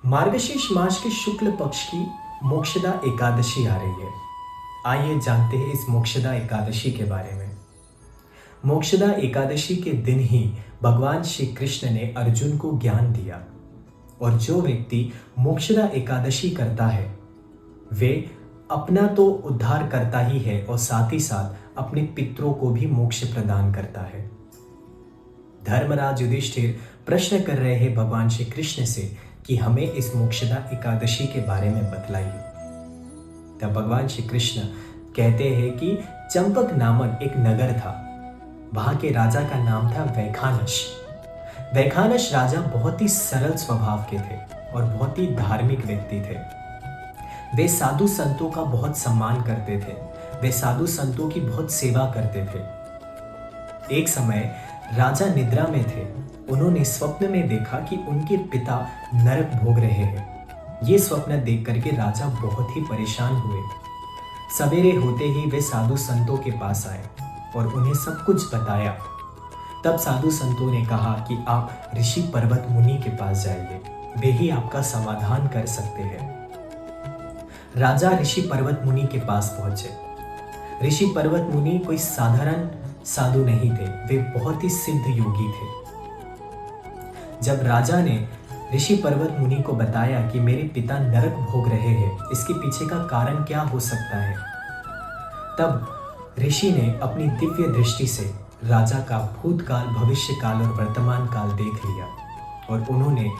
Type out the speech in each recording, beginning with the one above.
मार्गशीर्ष मास के शुक्ल पक्ष की मोक्षदा एकादशी आ रही है। आइए जानते हैं इस मोक्षदा एकादशी के बारे में। मोक्षदा एकादशी के दिन ही भगवान श्री कृष्ण ने अर्जुन को ज्ञान दिया और जो व्यक्ति मोक्षदा एकादशी करता है वे अपना तो उद्धार करता ही है और साथ ही साथ अपने पितरों को भी मोक्ष प्रदान करता है। धर्मराज युधिष्ठिर प्रश्न कर रहे हैं भगवान श्री कृष्ण से कि हमें इस मोक्षदा एकादशी के बारे में बतलाइए। तब भगवान श्री कृष्ण कहते हैं कि चंपक नामक एक नगर था। वहां के राजा का नाम था वैखानस। वैखानस राजा बहुत ही सरल स्वभाव के थे और बहुत ही धार्मिक व्यक्ति थे। वे साधु संतों का बहुत सम्मान करते थे। वे साधु संतों की बहुत सेवा करते थे। एक समय राजा निद्रा में थे। उन्होंने स्वप्न में देखा कि उनके पिता नरक भोग रहे हैं। ये स्वप्न देख करके राजा बहुत ही परेशान हुए। सवेरे होते ही वे साधु संतों के पास आए और उन्हें सब कुछ बताया। तब साधु संतों ने कहा कि आप ऋषि पर्वत मुनि के पास जाइए, वे ही आपका समाधान कर सकते हैं। राजा ऋषि पर्वत मुनि के पास पहुंचे। ऋषि पर्वत मुनि कोई साधारण साधु नहीं थे, वे बहुत ही सिद्ध योगी थे। जब राजा ने ऋषि पर्वत मुनि को बताया कि मेरे पिता नरक भोग रहे हैं, इसके पीछे का कारण क्या हो सकता है, तब ऋषि ने अपनी दिव्य दृष्टि से राजा का भूतकाल, भविष्य काल और वर्तमान काल देख लिया और उन्होंने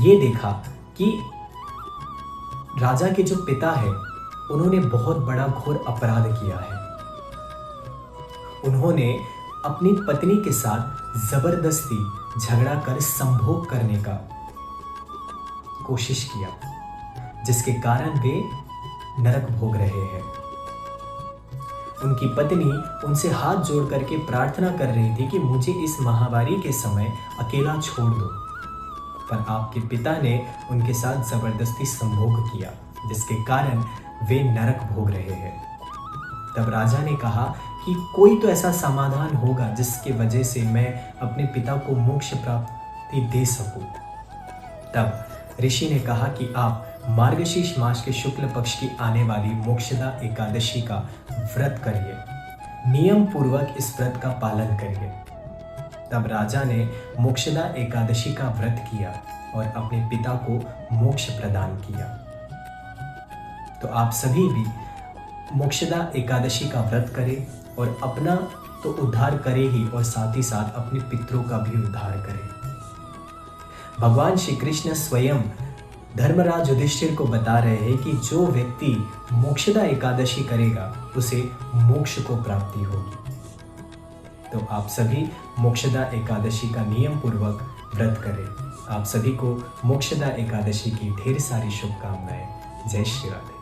ये देखा कि राजा के जो पिता है उन्होंने बहुत बड़ा घोर अपराध किया है। उन्होंने अपनी पत्नी के साथ जबरदस्ती झगड़ा कर संभोग करने का कोशिश किया, जिसके कारण वे नरक भोग रहे हैं। उनकी पत्नी उनसे हाथ जोड़ करके प्रार्थना कर रही थी कि मुझे इस महामारी के समय अकेला छोड़ दो, पर आपके पिता ने उनके साथ जबरदस्ती संभोग किया, जिसके कारण वे नरक भोग रहे हैं। तब राजा ने कहा कि कोई तो ऐसा समाधान होगा जिसकी वजह से मैं अपने पिता को मोक्ष प्राप्ति दे सकूं। तब ऋषि ने कहा कि आप मार्गशीर्ष मास के शुक्ल पक्ष की आने वाली मोक्षदा एकादशी का व्रत करिए, नियम पूर्वक इस व्रत का पालन करिए। तब राजा ने मोक्षदा एकादशी का व्रत किया और अपने पिता को मोक्ष प्रदान किया। तो आप सभी भी मोक्षदा एकादशी का व्रत करें और अपना तो उद्धार करे ही और साथ ही साथ अपने पितरों का भी उद्धार करें। भगवान श्री कृष्ण स्वयं धर्मराज युधिष्ठिर को बता रहे हैं कि जो व्यक्ति मोक्षदा एकादशी करेगा उसे मोक्ष को प्राप्ति होगी। तो आप सभी मोक्षदा एकादशी का नियम पूर्वक व्रत करें। आप सभी को मोक्षदा एकादशी की ढेर सारी शुभकामनाएं। जय श्री राधे।